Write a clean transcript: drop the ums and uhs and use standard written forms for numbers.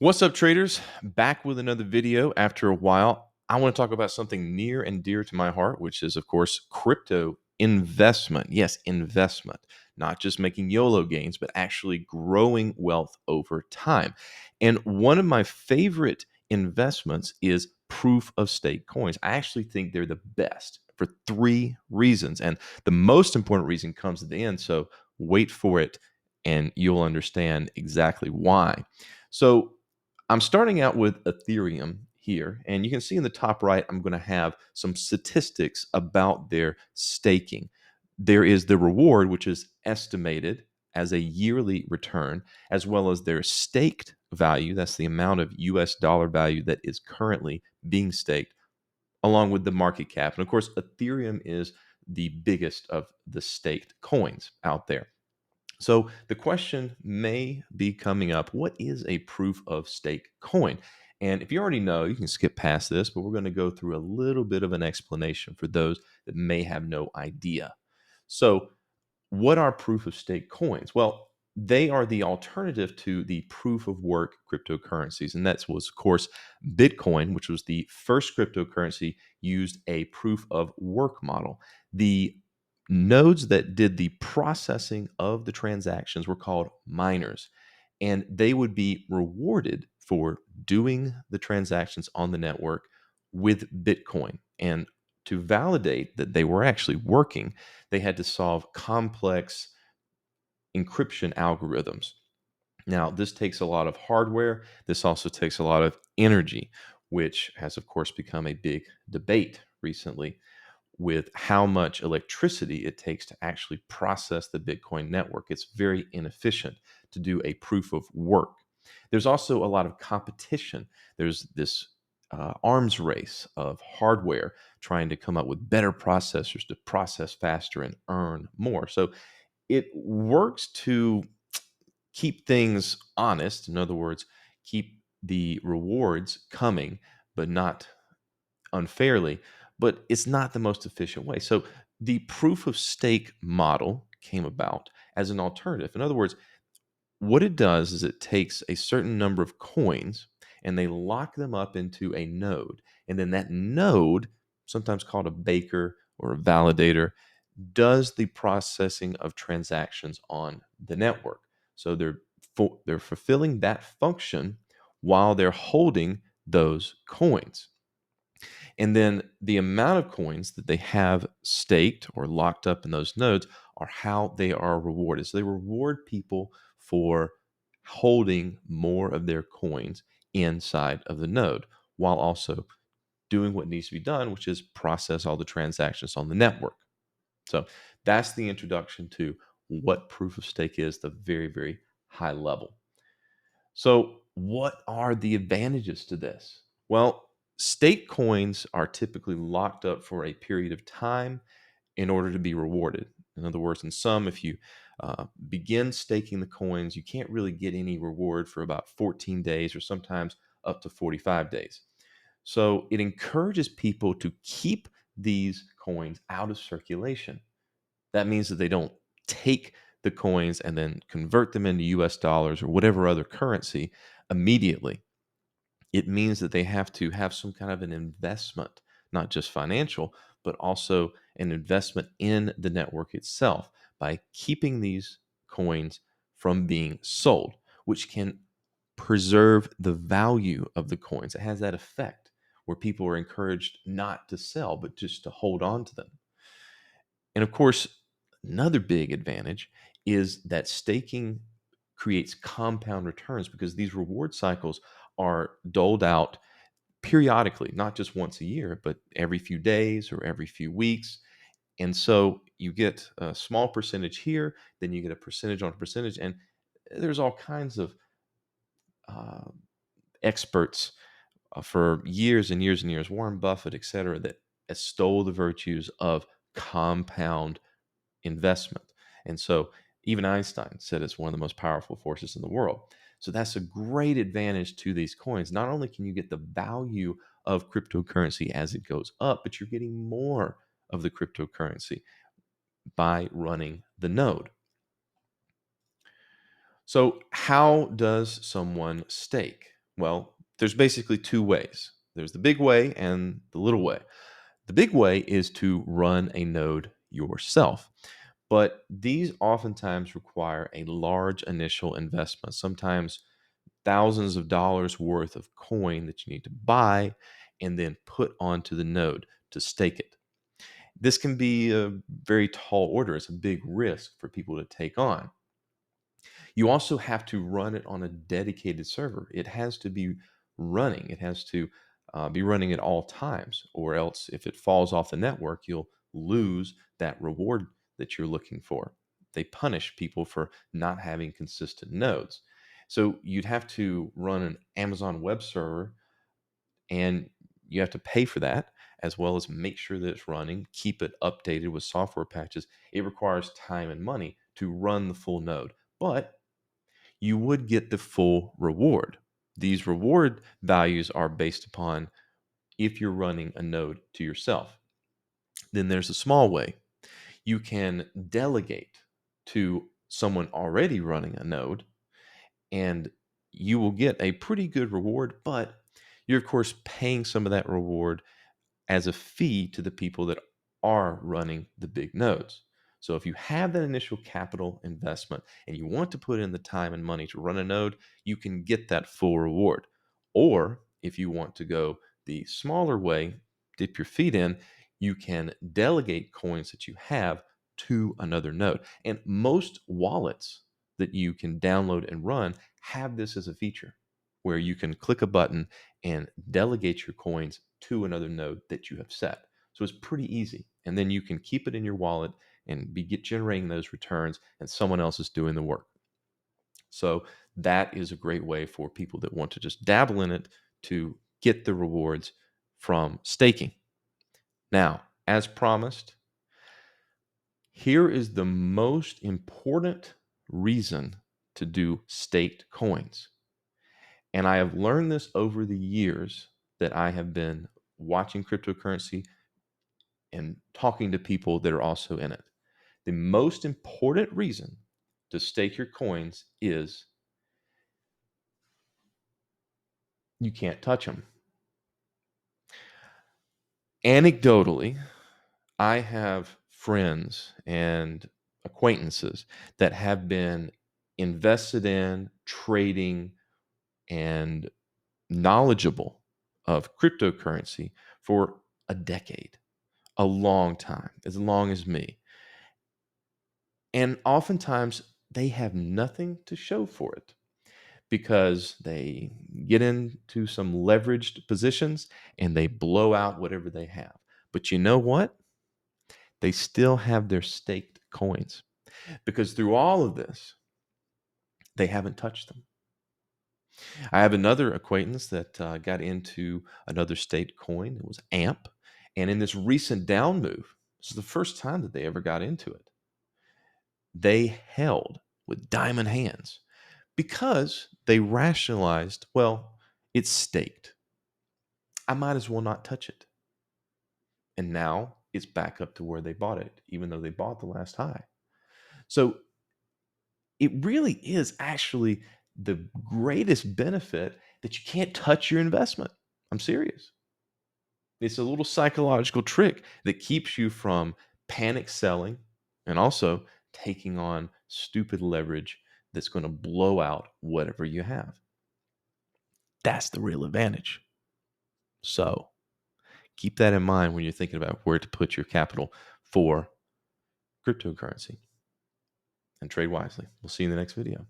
What's up, traders? Back with another video after a while. I want to talk about something near and dear to my heart, which is, of course, crypto investment. Yes, investment, not just making YOLO gains, but actually growing wealth over time. And one of my favorite investments is proof of stake coins. I actually think they're the best for three reasons. And the most important reason comes at the end. So wait for it and you'll understand exactly why. So I'm starting out with Ethereum here, and you can see in the top right, I'm going to have some statistics about their staking. There is the reward, which is estimated as a yearly return, as well as their staked value. That's the amount of US dollar value that is currently being staked, along with the market cap. And of course, Ethereum is the biggest of the staked coins out there. So the question may be coming up, what is a proof of stake coin? And if you already know, you can skip past this, but we're going to go through a little bit of an explanation for those that may have no idea. So what are proof of stake coins? Well, they are the alternative to the proof of work cryptocurrencies. And that was, of course, Bitcoin, which was the first cryptocurrency used a proof of work model. The nodes that did the processing of the transactions were called miners, and they would be rewarded for doing the transactions on the network with Bitcoin. And to validate that they were actually working, they had to solve complex encryption algorithms. Now, this takes a lot of hardware. This also takes a lot of energy, which has, of course, become a big debate recently with how much electricity it takes to actually process the Bitcoin network. It's very inefficient to do a proof of work. There's also a lot of competition. There's this arms race of hardware trying to come up with better processors to process faster and earn more. So it works to keep things honest. In other words, keep the rewards coming, but not unfairly, but it's not the most efficient way. So the proof of stake model came about as an alternative. In other words, what it does is it takes a certain number of coins and they lock them up into a node. And then that node, sometimes called a baker or a validator, does the processing of transactions on the network. So they're fulfilling that function while they're holding those coins. And then the amount of coins that they have staked or locked up in those nodes are how they are rewarded. So they reward people for holding more of their coins inside of the node while also doing what needs to be done, which is process all the transactions on the network. So that's the introduction to what proof of stake is, the very, very high level. So, what are the advantages to this? Well, stake coins are typically locked up for a period of time in order to be rewarded. In other words, in some, if you begin staking the coins, you can't really get any reward for about 14 days or sometimes up to 45 days. So, it encourages people to keep these coins out of circulation. That means that they don't take the coins and then convert them into US dollars or whatever other currency immediately. It means that they have to have some kind of an investment, not just financial, but also an investment in the network itself by keeping these coins from being sold, which can preserve the value of the coins. It has that effect where people are encouraged not to sell, but just to hold on to them. And of course, another big advantage is that staking creates compound returns because these reward cycles are doled out periodically, not just once a year, but every few days or every few weeks. And so you get a small percentage here, then you get a percentage on a percentage. And there's all kinds of uh, experts for years and years and years, Warren Buffett, et cetera, that extol the virtues of compound investment. And so even Einstein said it's one of the most powerful forces in the world. So that's a great advantage to these coins. Not only can you get the value of cryptocurrency as it goes up, but you're getting more of the cryptocurrency by running the node. So how does someone stake? Well, there's basically two ways. There's the big way and the little way. The big way is to run a node yourself, but these oftentimes require a large initial investment, sometimes thousands of dollars worth of coin that you need to buy and then put onto the node to stake it. This can be a very tall order. It's a big risk for people to take on. You also have to run it on a dedicated server. It has to be running. It has to be running at all times, or else if it falls off the network, you'll lose that reward that you're looking for. They punish people for not having consistent nodes. So you'd have to run an Amazon web server, and you have to pay for that, as well as make sure that it's running, keep it updated with software patches. It requires time and money to run the full node, but you would get the full reward. These reward values are based upon if you're running a node to yourself. Then there's a small way. You can delegate to someone already running a node, and you will get a pretty good reward, but you're, of course, paying some of that reward as a fee to the people that are running the big nodes. So if you have that initial capital investment and you want to put in the time and money to run a node, you can get that full reward. Or if you want to go the smaller way, dip your feet in, you can delegate coins that you have to another node. And most wallets that you can download and run have this as a feature where you can click a button and delegate your coins to another node that you have set. So it's pretty easy. And then you can keep it in your wallet and generating those returns, and someone else is doing the work. So that is a great way for people that want to just dabble in it to get the rewards from staking. Now, as promised, here is the most important reason to do staked coins. And I have learned this over the years that I have been watching cryptocurrency and talking to people that are also in it. The most important reason to stake your coins is you can't touch them. Anecdotally, I have friends and acquaintances that have been invested in trading and knowledgeable of cryptocurrency for a decade, a long time, as long as me. And oftentimes they have nothing to show for it because they get into some leveraged positions and they blow out whatever they have. But you know what? They still have their staked coins because through all of this, they haven't touched them. I have another acquaintance that got into another staked coin. It was AMP. And in this recent down move, this is the first time that they ever got into it. They held with diamond hands because they rationalized, well, it's staked. I might as well not touch it. And now it's back up to where they bought it, even though they bought the last high. So it really is actually the greatest benefit that you can't touch your investment. I'm serious. It's a little psychological trick that keeps you from panic selling and also taking on stupid leverage that's going to blow out whatever you have. That's the real advantage. So keep that in mind when you're thinking about where to put your capital for cryptocurrency, and trade wisely. We'll see you in the next video.